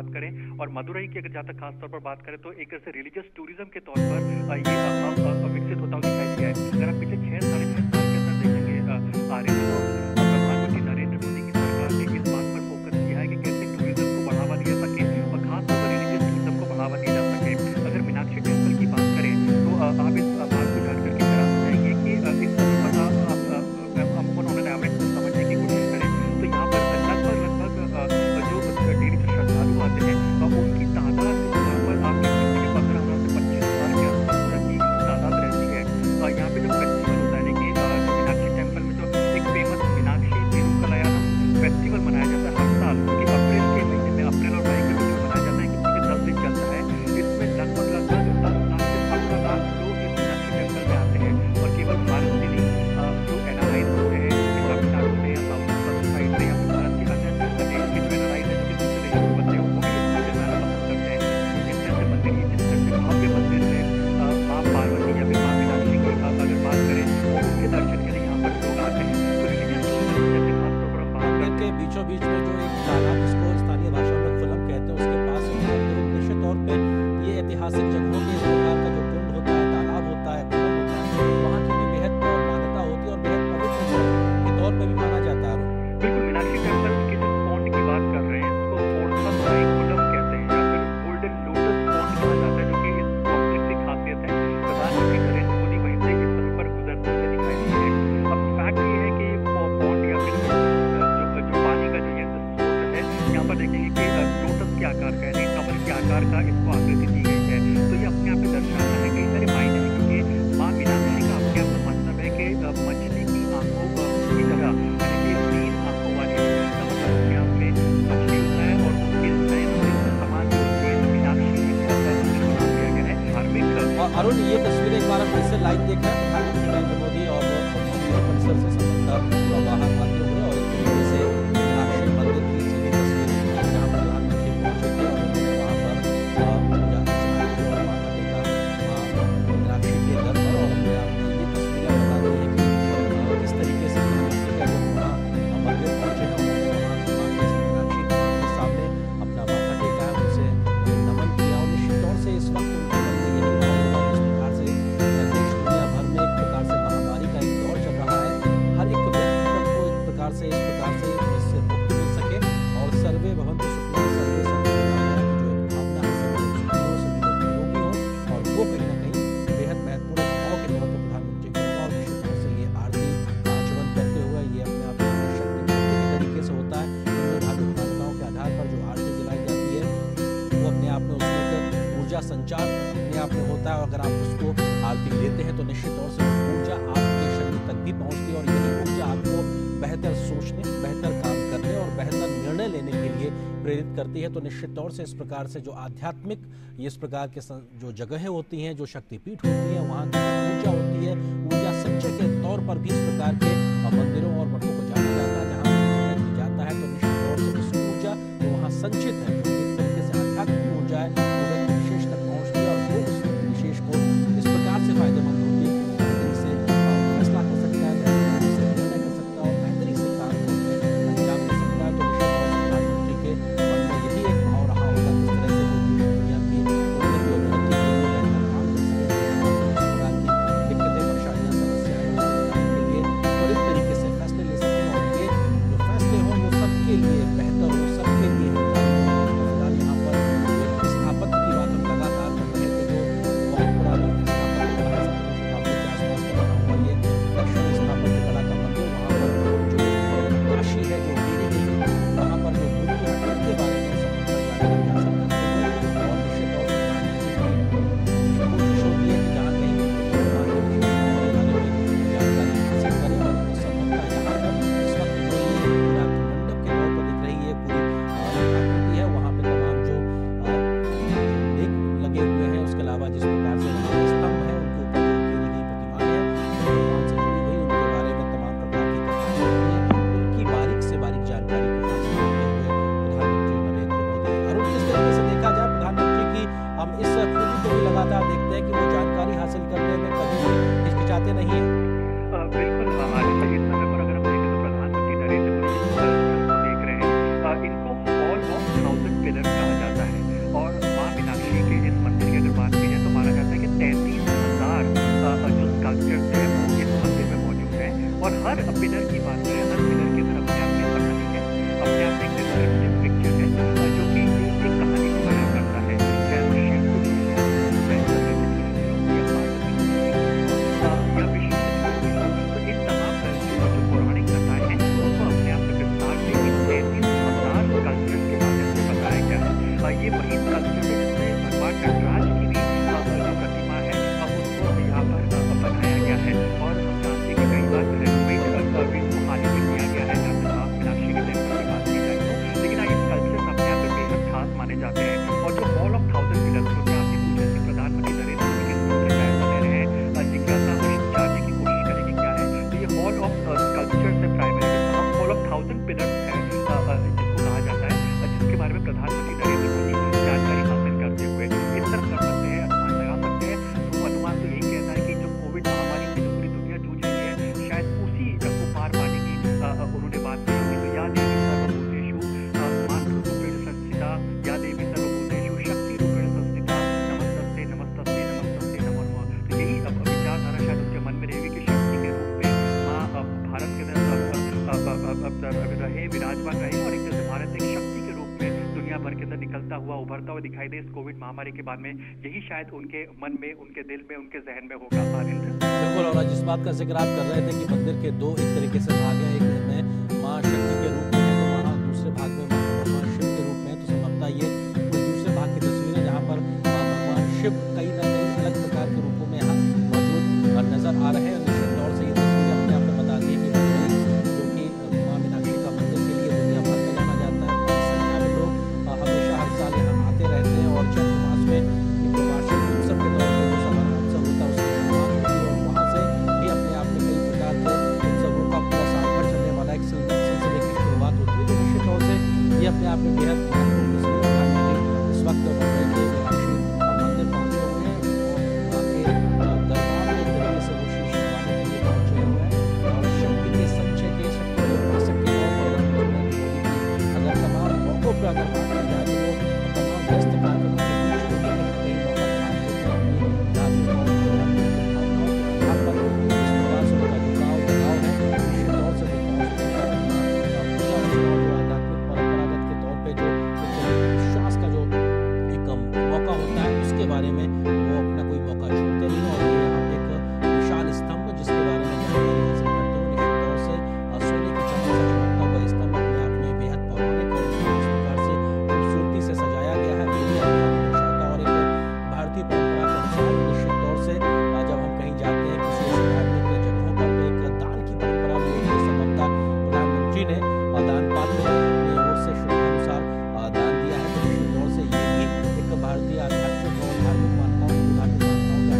बात करें, और मदुरई की अगर जहाँ तक खास तौर पर बात करें तो एक तरह से रिलीजियस टूरिज्म के तौर पर ये अब विकसित होता हुआ दिखाई दिया है। अगर आप पिछले 6 साढ़े 6 साल के अंदर देखेंगे आर्यन तो प्रधानमंत्री नरेंद्र मोदी की सरकार ने इस बात पर फोकस किया है कि कैसे टूरिज्म को बढ़ावा दिया सके और खासतौर पर रिलीजियस टूरिज्म को बढ़ावा दिया जा सके। अगर मीनाक्षी टेम्पल की बात करें तो आप इस बात को जान करके हैरान हो जाएंगे कि इस हमको उन्होंने एवरेज समझने की कोशिश करें तो यहाँ पर लगभग जो डेली जो श्रद्धालु आते हैं उनकी तादाद यहाँ पर आप देख सकते हैं 15,000 से 25,000 के आसपास की तादाद रहती है। यहाँ पे जो फेस्टिवल होता है कि मीनाक्षी टेम्पल में जो एक फेमस मीनाक्षी तिरुकलयानम फेस्टिवल मनाया जाता है हर साल, क्योंकि अप्रैल के महीने में अप्रैल और मई के महीने में मनाया जाता है, क्योंकि 10 दिन चलता है। इसमें लगभग 10 लाख से 15 लाख लोग इस मीनाक्षी टेम्पल में आते हैं और केवल भारत से नहीं जो एनआरआई होते हैं तमिलनाडु से या साउथ साइड से या भारत के अन्य देश के जो एनआरआई है जो दूसरे देशों के बच्चे वो भी इस मंदिर में आना पसंद करते हैं। जिस तरह से मंदिर जिस तरह से भव्य मंदिर में माँ पार्वती या फिर माँ मीनाक्षी की अगर बात करें तो उनके दर्शन के लिए यहाँ पर लोग आते हैं। तो रिलीजियस टूरिज्म जैसे खासतौर पर हम बात करते हैं बीचों बीच में जो एक तालाब जिसको स्थानीय भाषा में खुलम कहते हैं उसके पास निश्चित तौर पे ये ऐतिहासिक जगहों के इस प्रकार का जो कुंड होता है, तालाब होता है, खुलम होता है, वहाँ की भी बेहद मान्यता होती है और बेहद पवित्र के तौर पर भी माना जाता है। बिल्कुल, मीनाक्षी टेम्पल के जिस पॉन्ड की बात कर रहे हैं उसको फोर्सा खुलम कहते हैं या फिर गोल्डन लोटस पॉन्ड कहा जाता है, जो कि इस कॉम्प्लेक्स की खासियत है। प्रधानमंत्री नरेंद्र मोदी वहीं से इस समय पर गुजरते हुए दिखाई दिए हैं। अब फैक्ट ये है कि पॉन्ड या फिर जो पानी का जो ये स्रोत है यहाँ पर देखेंगे कि लोटस के आकार का यानी कमल के आकार का इसको आकृति दी गई है। तो ये अपने आप में दर्शाता है कई सारे मायने हैं, क्योंकि माँ मीनाक्षी का अपने आप में मतलब है कि मछली की आंखों की तरह यानी कि 3 आंखों वाली का मतलब अपने आप में मछली होता है और उसके समान जो मीनाक्षी का मंदिर बना दिया गया है धार्मिक। और अरुण, ये तस्वीरें एक बार फिर से लाइव देखना है प्रधानमंत्री नरेंद्र मोदी और परिसर से संबंधित बाहर आते हुए और एक तरीके से मीनाक्षी मंदिर की सीधी तस्वीरें जहाँ प्रधानमंत्री पहुंचे थे और उन्होंने वहाँ पर पूजा अर्चना की और माता टेका मीनाक्षी के दर पर। और अपने आप में ये तस्वीरें बताती है कि किस तरीके से प्रधानमंत्री का जो पूरा मंदिर पहुंचे हैं उन्होंने वहाँ मीनाक्षी के सामने अपना माथा टेका है, उनसे नमन किया और निश्चित तौर से इस वक्त उनके मन में यही भाव होगा जिस प्रकार से देश दुनिया भर में एक प्रकार से महामारी का एक दौर चल रहा है। हर एक व्यक्ति को एक प्रकार से इस प्रकार से इससे मुक्ति मिल सके और सर्वे भवन्तु सुखिनः सर्वे सन्तु निरामया की जो एक भावना है सभी लोग सुखी हो, सभी लोग निरोगी हों, और वो कहीं ना कहीं बेहद महत्वपूर्ण भाव के तौर पर प्रधानमंत्री को होगा। और निश्चित तौर से ये आरती आचमन करते हुए ये अपने आप में शक्ति के तरीके से होता है। धार्मिक मान्यताओं के आधार पर जो आरती जलाई जाती है वो अपने आप में उसमें एक ऊर्जा संचार अपने आप में होता है और अगर आप उसको आरती लेते हैं तो निश्चित तौर से ऊर्जा आपके शरीर तक भी पहुंचती है और यही ऊर्जा आपको बेहतर सोचने, बेहतर काम करने और बेहतर निर्णय लेने के लिए प्रेरित करती है। तो निश्चित तौर से इस प्रकार से जो आध्यात्मिक इस प्रकार के जो जगहें होती हैं, जो शक्तिपीठ होती हैं, वहाँ की ऊर्जा होती है, ऊर्जा संचय के तौर पर भी इस प्रकार के मंदिरों और मठों को जाना जाता है। जहाँ पूजा जाता है तो निश्चित तौर से उस ऊर्जा जो वहाँ संचित है, जो एक तरीके से आध्यात्मिक ऊर्जा है, वो व्यक्ति विशेष तक पहुँचती है और वो उस विशेष को इस प्रकार से फायदेमंद होती है कि बेहतरी से फैसला कर सकता है, बेहतरी से निर्णय कर सकता है और बेहतरी से काम को अंजाम दे सकता है। तो निश्चित तौर से प्रधानमंत्री के मन में यही एक भाव रहा होगा किस तरह से वो देश दुनिया की उन्नति और तरक्की के लिए बेहतर काम कर सके, इस प्रकार की दिक्कतें, परेशानियां, समस्याएं के लिए त्वरित तरीके से फैसले ले सकें और उनके जो फैसले हों वो सबके लिए बेहतर हो, सबके लिए फिलहाल यहाँ पर स्थापत्य की बात हम लगातार कर रहे थे, जो बहुत पुरानी स्थापत्य कला शताब्दी के आसपास का बना हुआ ये दक्षिणी स्थापत्य कला का मंदिर, वहाँ पर जो काशी है, जो गिरी वहाँ पर जो मूर्तियाँ उनके बारे में जानकारी हासिल करते हैं और निश्चित तौर से कोशिश होती है कि जहाँ कहीं जानकारी हासिल करें और संभवतः यहाँ पर इस वक्त जो ये पूरा मंडप के तौर पर दिख रही है पूरी आकृति है, वहाँ पे तमाम जो लेख लगे हुए हैं, उसके अलावा जिस प्रकार से वहाँ पे स्तंभ है उनके ऊपर जो गिरी गई प्रतिमाएं हैं, भगवान से जुड़ी हुई उनके बारे में तमाम प्रकार की कथाएं होती हैं, उनकी बारीक से बारीक जानकारी को हासिल करते हुए प्रधानमंत्री नरेंद्र मोदी। अरुण, किस तरीके से देखा जाए प्रधानमंत्री की हम इस खूबी को भी लगातार देखते हैं कि वो जानकारी हासिल करने में कभी भी हिचकिचाते नहीं है। बिल्कुल, आज से इस समय पर अगर हम देखें तो प्रधानमंत्री नरेंद्र मोदी जी को देख रहे हैं, इनको हॉल ऑफ 1000 पिलर्स कहा जाता है। पिलर की बात करें, हर पिलर के अंदर अपने आप में कहानी है, अपने आप में एक नैरेटिव पिक्चर है, जो कि एक कहानी को बयां करता है। चाहे वो शिव को जुड़ी हो, चाहे वो या पार्वती को जुड़ी हो, या विष्णु से जुड़ी हुई हो। तो इन तमाम जो पौराणिक कथाएं हैं, उनको अपने आप में विस्तार से इन 33,000 कल्चर्स के माध्यम से बताया गया है। ये वही कल्चर है जिसमें भगवान नटराज की भी जो प्रतिमा है, उसको यहाँ पर बनाया गया है। और हम जानते हैं कि कई बार रेनोवेट इसको हाल ही में किया गया है, जहाँ पे माँ मीनाक्षी के टेम्पल की बात की जाए तो। लेकिन ये कल्चर्स अपने आप में बेहद खास माने जाते हैं। और जो हॉल ऑफ 1000 पिलर्स, क्योंकि आपने पूछा कि प्रधानमंत्री नरेंद्र मोदी किस रूप में जायजा ले रहे हैं, जिज्ञासा हम जानने की कोशिश करेंगे क्या है। तो ये हॉल ऑफ कल्चर से प्राइमरी हॉल ऑफ 1000 पिलर्स है, जिसको कहा जाता है, जिसके बारे में प्रधानमंत्री नरेंद्र मोदी जानकारी हासिल करते हुए इस तरह कर सकते हैं, अनुमान लगा सकते हैं। तो अनुमान तो यही कहता है कि जो कोविड महामारी से जो पूरी दुनिया जूझ रही है, शायद उसी को पार पाने की उन्होंने बात की होगी। तो या देवी सर्वभूतेषु मातृरूपेण संस्थिता, या देवी सर्वभूतेषु शक्तिरूपेण संस्थिता, नमस्तस्ते नमस्तस्ते नमस्तस्ते नमो नमः। तो यही विचारधारा शायद उनके मन में रहेगी कि शक्ति के रूप में माँ भारत के अंदर रहे, विराजमान रहे, और एक जैसे भारत एक शक्ति के रूप में दुनिया भर के अंदर निकलता हुआ, उभरता हुआ दिखाई दे इस कोविड महामारी के बाद में। यही शायद उनके मन में, उनके दिल में, उनके जहन में होगा। बिल्कुल, और जिस बात का जिक्र आप कर रहे थे कि मंदिर के दो एक तरीके से भाग हैं, एक में माँ शक्ति के रूप में है, तो वहाँ दूसरे भाग में भगवान शिव के रूप में है। तो संभवतः ये कोई दूसरे भाग की तस्वीर है जहाँ पर भगवान शिव कई न कई अलग प्रकार के रूपों में यहाँ मौजूद नजर आ रहे हैं। निश्चित तौर से ये तस्वीर अपने आप में बताती है कि जो कि माँ मीनाक्षी का मंदिर के लिए दुनिया भर में जाना जाता है। बड़ी संख्या में लोग हमेशा हर साल यहाँ आते रहते हैं, और चैत्र मास में एक वार्षिक उत्सव के तौर पर जो सालाना उत्सव होता है उसकी शुरुआत होती है, और वहाँ से भी अपने आप में कई प्रकार के उत्सवों का पूरा साल भर चलने वाला एक सिलसिले की शुरुआत होती है। तो निश्चित तौर से ये अपने आप में बेहद महत्वपूर्ण तस्वीर है। इस वक्त मुंबई के मीनाक्षी मंदिर पहुंचे हुए हैं, और वहाँ के दरबार में एक तरीके से वो शीश झुकाने के लिए पहुंचे हुए हैं। और शक्ति के संचय के, शक्ति के उपासक के तौर पर अगर तमाम मौकों पर अगर बात की जाए तो वो तमाम व्यस्त कार्यक्रमों के बीच में कहीं मौका तलाश करते हैं अपनी धार्मिक भावनाओं के आधार पर जिस प्रकार से उनका झुकाव लगाव है, निश्चित तौर से वो पहुंचते हैं अपना पूजा जो आध्यात्मिक परंपरागत के तौर पर जो विश्वास का जो एक मौका होता है उसके बारे में वो अपना कोई मौका छोड़ते नहीं। और ये यहाँ पे एक विशाल स्तंभ जिसके बारे में जानकारी हासिल करते हुए निश्चित तौर से सोने की चमक से चमकता हुआ स्तंभ अपने आप में बेहद पौराणिक और जिस प्रकार से खूबसूरती से सजाया गया है, ये भी अपने आप में दर्शाता है। और एक भारतीय परंपरा के अनुसार निश्चित तौर से जब हम कहीं जाते हैं किसी ऐसे धार्मिक जगहों पर, तो एक दान की परंपरा भी होती है। संभवतः प्रधानमंत्री ने दान पात्र अपनी ओर से श्रद्धानुसार दान दिया है। तो निश्चित तौर से ये भी एक भारतीय आध्यात्मिक और धार्मिक मान्यताओं के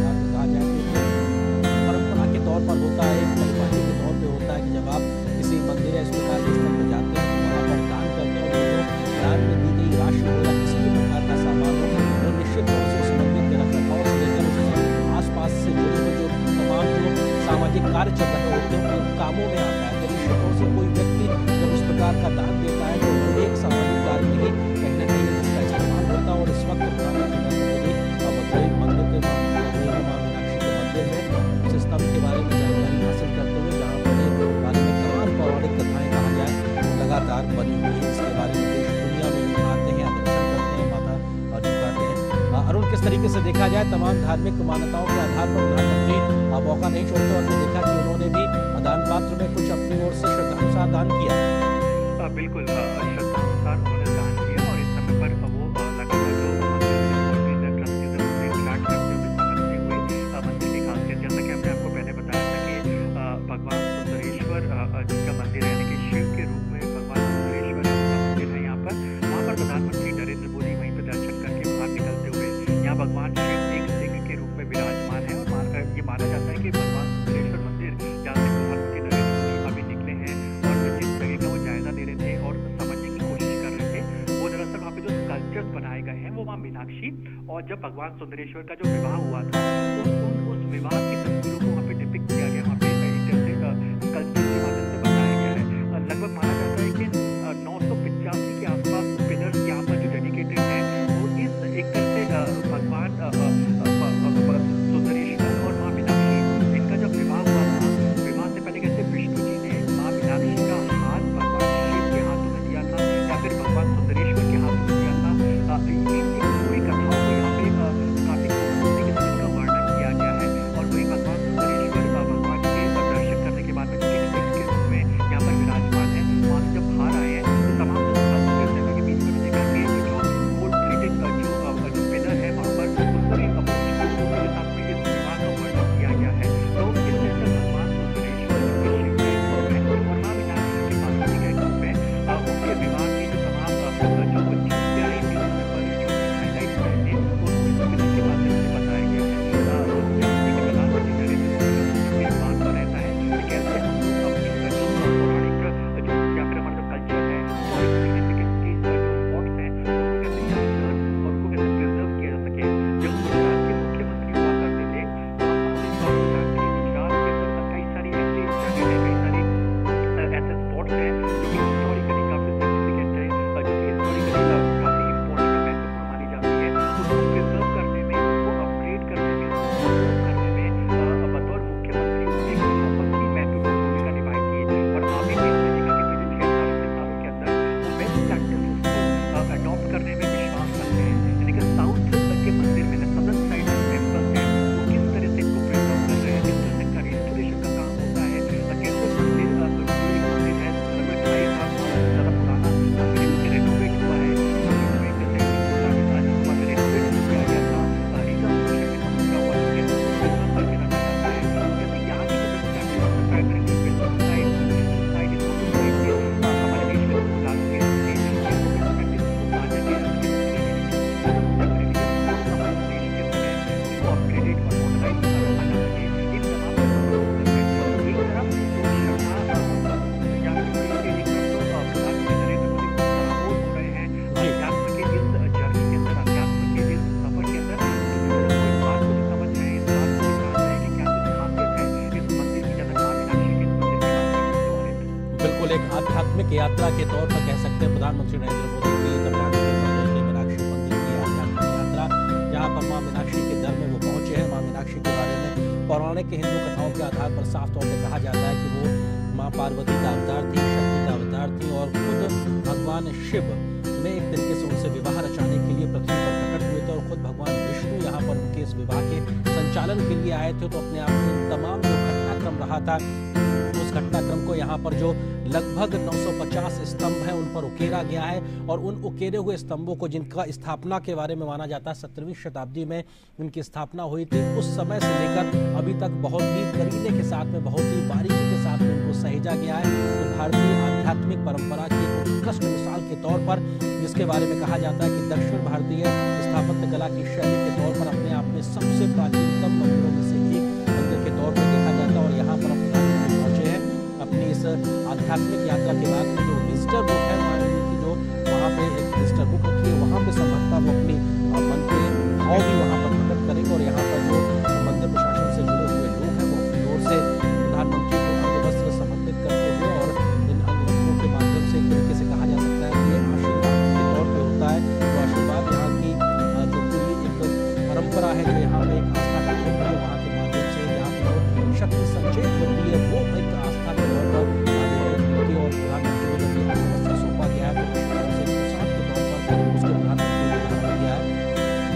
आधार पर कहा जाए तो परंपरा के तौर पर होता है, एक परिपाटी के तौर पर होता है कि जब आप किसी मंदिर या इस प्रकार के स्थल पर जाते हैं तो वहाँ पर दान करते हैं, और जो दान में दी गई राशि हो या किसी भी प्रकार का सामान हो, वो निश्चित तौर से उस मंदिर के रखरखाव से लेकर उसके आसपास से जुड़े हुए जो तमाम जो सामाजिक कार्य चल रहे होते हैं उन कामों में आता है। तो निश्चित तौर से कोई व्यक्ति जब इस प्रकार का दान देता है तो एक सामाजिक कार्य में ही कहीं न कहीं उसका इस्तेमाल होता है। और इस वक्त प्रधानमंत्री मदुरई मंदिर के माँ मीनाक्षी के मंदिर में उस स्तंभ के बारे में जानकारी हासिल करते हुए, जहाँ पर बारे में तमाम पौराणिक कथाएं कहा जाए लगातार बनी हुई है, इसके बारे में देश दुनिया में भी आते हैं, दर्शन करते हैं, माथा झुकाते हैं। अरुण, किस तरीके से देखा जाए तमाम धार्मिक मान्यताओं के आधार पर प्रधानमंत्री मौका नहीं छोड़ते, और देखा कि उन्होंने भी दान पात्र में कुछ अपनी ओर से श्रद्धानुसार दान किया। बिल्कुल, श्रद्धानुसार उन्होंने दान किया, और इस समय पर वो लगातार जो मंदिर ट्रस्टीज उनसे इंटरैक्ट करते हुए, समझते हुए मंदिर की खासियत, जैसा कि हमने आपको पहले बताया था कि भगवान सुंदरेश्वर जिसका मंदिर है, यानी कि शिव के रूप में भगवान सुंदरेश्वर का मंदिर है यहाँ पर, वहाँ पर प्रधानमंत्री नरेंद्र मोदी वहीं पर दर्शन करके बाहर निकलते हुए, यहाँ भगवान शिव एक सिंह के रूप में विराजमान है। और ये माना जाता है कि भगवान सुंदरेश्वर मंदिर जहाँ से प्रधानमंत्री नरेंद्र मोदी अभी निकले हैं और जिस जगह का वो जायजा ले रहे थे और समझने की कोशिश कर रहे थे, वो दरअसल वहाँ पे जो स्कल्पचर्स बनाए गए हैं वो माँ मीनाक्षी और जब भगवान सुंदरेश्वर का जो विवाह हुआ था उस विवाह की तस्वीरों को वहाँ पे डिपिक्ट किया गया, वहाँ पे एक जैसे स्कल्पचर के माध्यम से बताया गया है। लगभग माना जाता है कि 985 के आसपास पिलर्स यहाँ पर जो डेडिकेटेड हैं वो इस एक तरह से भगवान सुंदरेश्वर और माँ मीनाक्षी इनका जब विवाह हुआ था, विवाह से पहले कैसे विष्णु जी ने यात्रा के तौर पर कह सकते हैं प्रधानमंत्री नरेंद्र मोदी की तमिलनाडु के मदुरई मीनाक्षी मंदिर की आध्यात्मिक यात्रा, जहां पर मां मीनाक्षी के दर में वो पहुंचे हैं। मां मीनाक्षी के बारे में पौराणिक हिंदू कथाओं के आधार पर साफ तौर पर कहा जाता है कि वो मां पार्वती का अवतार थी, शक्ति का अवतार थी और खुद भगवान शिव ने एक तरीके से उनसे विवाह रचाने के लिए पृथ्वी पर प्रकट हुए थे और खुद भगवान विष्णु यहाँ पर उनके इस विवाह के संचालन के लिए आए थे। तो अपने आप में तमाम जो घटनाक्रम रहा था, उस घटनाक्रम को यहाँ पर जो लगभग 950 स्तंभ हैं उन पर उकेरा गया है और उन उकेरे हुए स्तंभों को, जिनका स्थापना के बारे में माना जाता है 17वीं शताब्दी में इनकी स्थापना हुई थी, उस समय से लेकर अभी तक बहुत ही करीने के साथ में, बहुत ही बारीकी के साथ में इनको सहेजा गया है। तो भारतीय आध्यात्मिक परंपरा की उत्कृष्ट मिसाल के तौर पर, जिसके बारे में कहा जाता है कि दक्षिण भारतीय स्थापत्य कला की शैली के तौर पर अपने आप में सबसे प्राचीनतम मंदिरों में से एक मंदिर के तौर पर देखा जाता है। और यहाँ पर पहुंचे हैं अपनी इस आध्यात्मिक यात्रा के बाद जो विजिटर बुक है की जो वहाँ पे एक विजिटर बुक रखी है, वहाँ पे संभवतः वो अपनी मन के भाव भी वहाँ पर प्रकट करेंगे। और यहाँ पर जो मंदिर प्रशासन से जुड़े हुए लोग हैं वो अपनी ओर से प्रधानमंत्री को अंगवस्त्र समर्पित करते हुए और इन अंगवस्त्रों के माध्यम से एक तरीके से कहा जा सकता है कि ये आशीर्वाद के तौर पर होता है। तो आशीर्वाद यहाँ की जो पूरी एक परंपरा है, जो यहाँ पे एक आस्था का केंद्र है, वहाँ के माध्यम से यहाँ की जो शक्ति संचेत होती है वो एक आस्था के तौर पर और प्रधानमंत्री को जब ये अंगवस्त्र सौंपा गया है तो प्रसाद के तौर पर उसको प्रधानमंत्री को बना दिया है।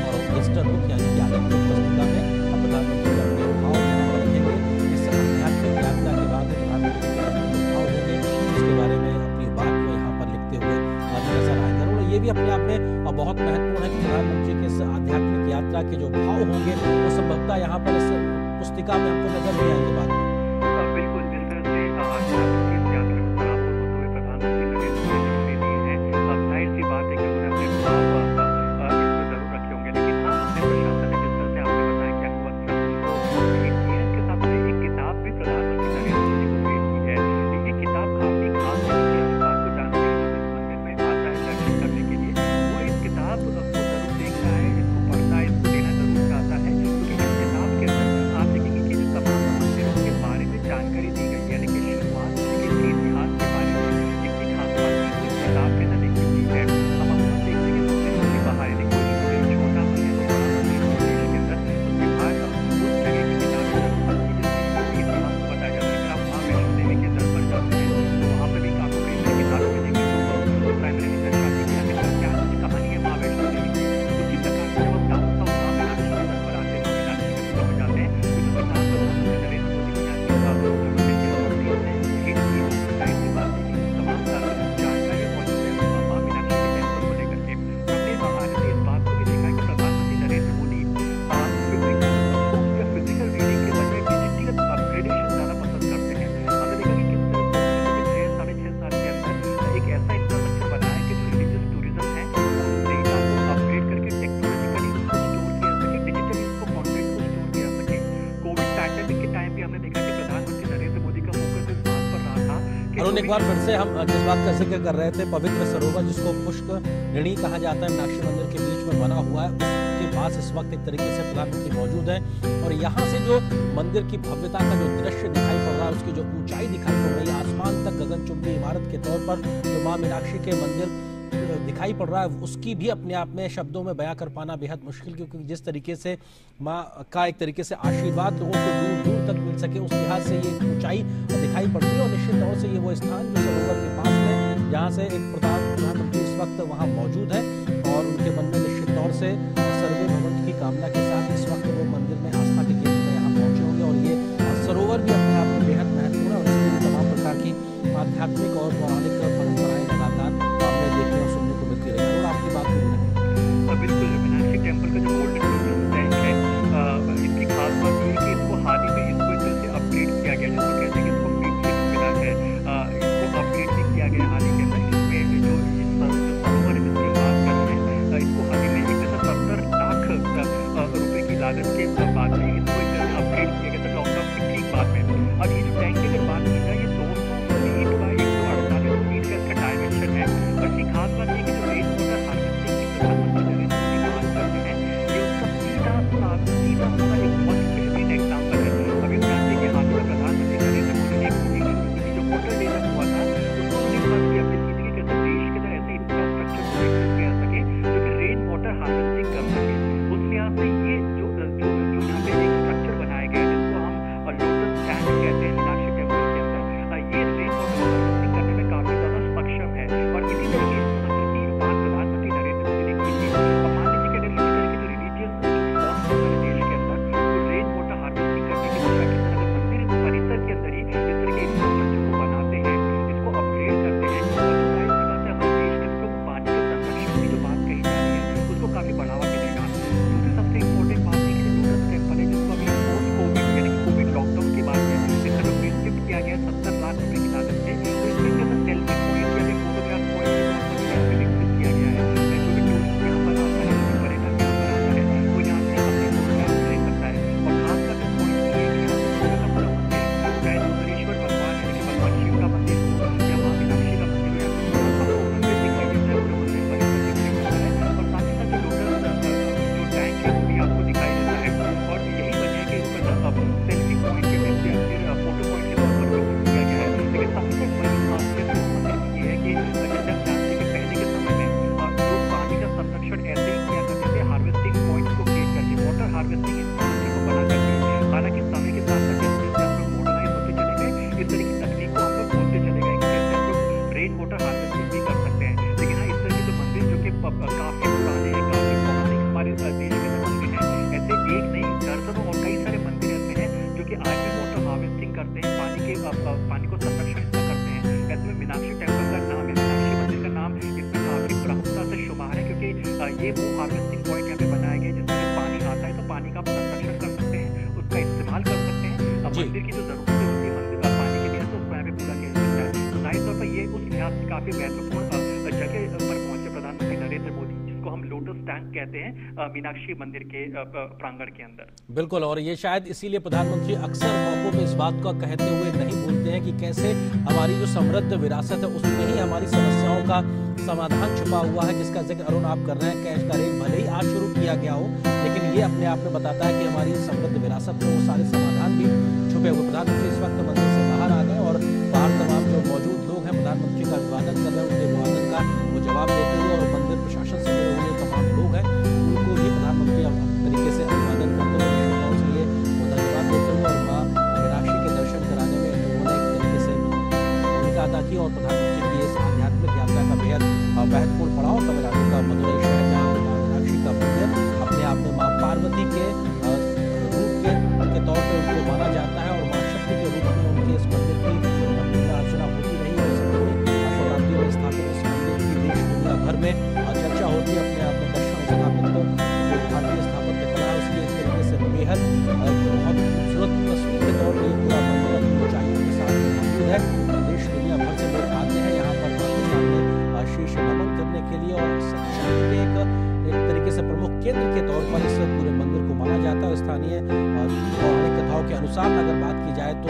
और विजिटर बुक यानी कि आध्यात्मिक पुस्तिका में अब प्रधानमंत्री अपने भाव यहाँ पर रखेंगे। इस आध्यात्मिक यात्रा के बाद प्रधानमंत्री के अपने भाव होंगे, उसके बारे में अपनी बात को यहाँ पर लिखते हुए नजर आएगा। और ये भी अपने आप में बहुत महत्वपूर्ण है कि प्रधानमंत्री के इस आध्यात्मिक यात्रा के जो भाव होंगे वो संभवतः यहाँ पर इस पुस्तिका में हमको नजर नहीं आएंगे बाद में। बिल्कुल, जिस तरह से आध्यात्मिक इस यात्रा को खराब होते हुए प्रधानमंत्री नरेंद्र मोदी ने दिए हैं, अब जाहिर सी बात है कि उन्होंने अपने भाव इसमें जरूर रखे होंगे। लेकिन हाँ, अपने प्रशासन ने जिस तरह से आपने बताया कि अंगवस्त्र इसके साथ में एक किताब भी प्रधानमंत्री नरेंद्र मोदी को भेज दी है। ये किताब काफी खास है कि इस बात को जानते हैं जो इस मंदिर में आता है दर्शन करने के लिए, वो इस किताब को जरूर देखता है, इसको पढ़ता है, इसको लेना जरूर चाहता है। क्योंकि इस किताब के अंदर आप देखेंगे कि जो तमाम मंदिरों के बारे में जानकारी दी गई है, यानी कि शुरुआत से इसके इतिहास के बारे में इतनी खास बात इस किताब के अंदर लिखी हुई है। हम अक्सर देखते हैं कि मंदिरों के बाहर यदि कोई छोटा मंदिर हो, बड़ा मंदिर हो देश के अंदर, उसके बाहर उस जगह की किताब इतिहास को बताया जाता है। अगर आप वहाँ वैष्णो देवी के दर पर जाते हैं तो वहाँ पर भी काफी कई सारी किताबें मिलेंगी जो प्राइमरी दर्शाती है आखिर क्या कहानी है माँ वैष्णो देवी की। उसी प्रकार से जब हम डाउन साउथ माँ मीनाक्षी के दर पर आते हैं, माँ मीनाक्षी के दर पर जाते हैं, तो जो किताब प्रधानमंत्री नरेंद्र मोदी की यहाँ की तमाम जानकारी मौजूद है माँ मीनाक्षी के टेम्पल को लेकर के। हमने आगे से इस बात को भी देखा कि प्रधानमंत्री नरेंद्र मोदी फिजिकल रीडिंग के बजाय डिजिटल अपग्रेडेशन ज्यादा पसंद करते हैं। हमने देखा कि किस तरह से 6 साढ़े 6 साल के अंदर एक ऐसा इंफ्रास्ट्रक्चर बनाया कि जो रिलीजियस टूरिज्म है डेटा को अपग्रेड करके टेक्नोलॉजिकली उसको स्टोर किया सके, डिजिटली उसको कॉन्टेंट को स्टोर किया सके। कोविड पैंडेमिक के टाइम भी हमने देखा कि प्रधानमंत्री नरेंद्र मोदी का फोकस इस बात पर रहा था कि और एक बार फिर से हम जिस बात का जिक्र कर रहे थे, पवित्र सरोवर जिसको पुष्करिणी कहा जाता है, मीनाक्षी मंदिर के बीच में बना हुआ है, उसके पास इस वक्त एक तरीके से प्रधानमंत्री मौजूद है। और यहाँ से जो मंदिर की भव्यता का जो दृश्य दिखाई पड़ रहा है, उसकी जो ऊंचाई दिखाई पड़ रही है, आसमान तक गगनचुंबी इमारत के तौर पर जो माँ मीनाक्षी के मंदिर दिखाई पड़ रहा है, उसकी भी अपने आप में शब्दों में बयां कर पाना बेहद मुश्किल, क्योंकि जिस तरीके से माँ का एक तरीके से आशीर्वाद लोगों को दूर दूर तक मिल सके, उस लिहाज से ये ऊंचाई दिखाई पड़ती है। और निश्चित तौर से ये वो स्थान जो सरोवर के पास में, जहाँ से एक प्रधानमंत्री इस वक्त वहाँ मौजूद है और उनके मन में निश्चित तौर से सर्वे भवंत की कामना के साथ इस वक्त वो मंदिर में आस्था के केंद्र में यहाँ पहुंचे होंगे। और ये सरोवर भी अपने आप में बेहद महत्वपूर्ण है और इसमें भी तमाम प्रकार की आध्यात्मिक और पौराणिक परंपराएं लगातार हमने देखने और सुनने को मिलती रही। और आपकी बात बिल्कुल, मीनाक्षी टेम्पल का जो गोल्डन टूरिज्म टैंक है, इसकी खास बात ये है कि इसको हाल ही में इसको एक तरह से अपग्रेड किया गया, जिसको कहते हैं कि इसको मीट मिला है, इसको अपग्रेड भी किया गया हाल ही के अंदर। इसमें जो सरोवर है जिसकी बात कर रहे हैं, इसको हाल ही में एक तरह 70 लाख रुपए की लागत के बाद में इसको एक तरह से अपग्रेड किया गया था लॉकडाउन के ठीक बाद में। अब ये जो टैंक की अगर बात की जाए, ये 200 फीट बाई 148 फीट का इसका डायमेंशन है। और इसकी खास बात ये कि जो रेन वाटर हार्वेस्टिंग की प्रधानमंत्री नरेंद्र मोदी बात करते हैं, ये उसका सीधा एक बहुत बेहतरीन एग्जाम्पल है। अभी जानते हैं कि हाल ही में प्रधानमंत्री नरेंद्र मोदी ने जो वोटर डे हुआ था, उसको एक बार भी अपने टैंक कहते हैं मीनाक्षी मंदिर के प्रांगण के अंदर। बिल्कुल, और ये शायद इसीलिए प्रधानमंत्री अक्सर मौकों पे इस बात को कहते हुए नहीं भूलते हैं कि कैसे हमारी जो समृद्ध विरासत है उसमें ही हमारी समस्याओं का समाधान छुपा हुआ है, जिसका जिक्र अरुण आप कर रहे हैं। कैश का रेट भले ही आज शुरू किया गया हो, लेकिन ये अपने आप में बताता है कि हमारी समृद्ध विरासत में वो सारे समाधान भी छुपे हुए। प्रधानमंत्री इस वक्त मंदिर से बाहर आ गए और बाहर तमाम जो मौजूद लोग हैं प्रधानमंत्री का अभिवादन कर रहे हैं, उनके अभिवादन का वो जवाब देते हुए, और मंदिर प्रशासन से जुड़े हुए तमाम लोग हैं उनको भी प्रधानमंत्री तरीके से अभिवादन करते हुए श्रोताओं से ये धन्यवाद देते हुए और माँ मीनाक्षी के दर्शन कराने में उन्होंने एक तरीके से भूमिका अदा की। और प्रधानमंत्री की इस आध्यात्मिक यात्रा का बेहद महत्वपूर्ण पड़ाव तमिलनाडु का मदुरई शहर, जहाँ माँ मीनाक्षी का मंदिर अपने आप में माँ पार्वती के रूप के तौर पर उनको माना जाता है, और माँ शक्ति के रूप में उनके इस मंदिर की पूजा अर्चना होती रही है। शताब्दियों में स्थापित इस मंदिर की देश दुनिया भर में चर्चा होती है। अपने आप में दर्शन स्थापित जो भारतीय स्थापत्य कला है उसकी एक तरीके से बेहद बहुत खूबसूरत तस्वीर के तौर पर पूरा मंदिर अपनी ऊंचाइयों के साथ मौजूद है। देश दुनिया भर से लोग आते हैं यहाँ पर सामने शीश नमन करने के लिए, और शांति के एक तरीके से प्रमुख केंद्र के तौर पर इस पूरे मंदिर को माना जाता है। स्थानीय पौराणिक कथाओं के अनुसार अगर बात की जाए तो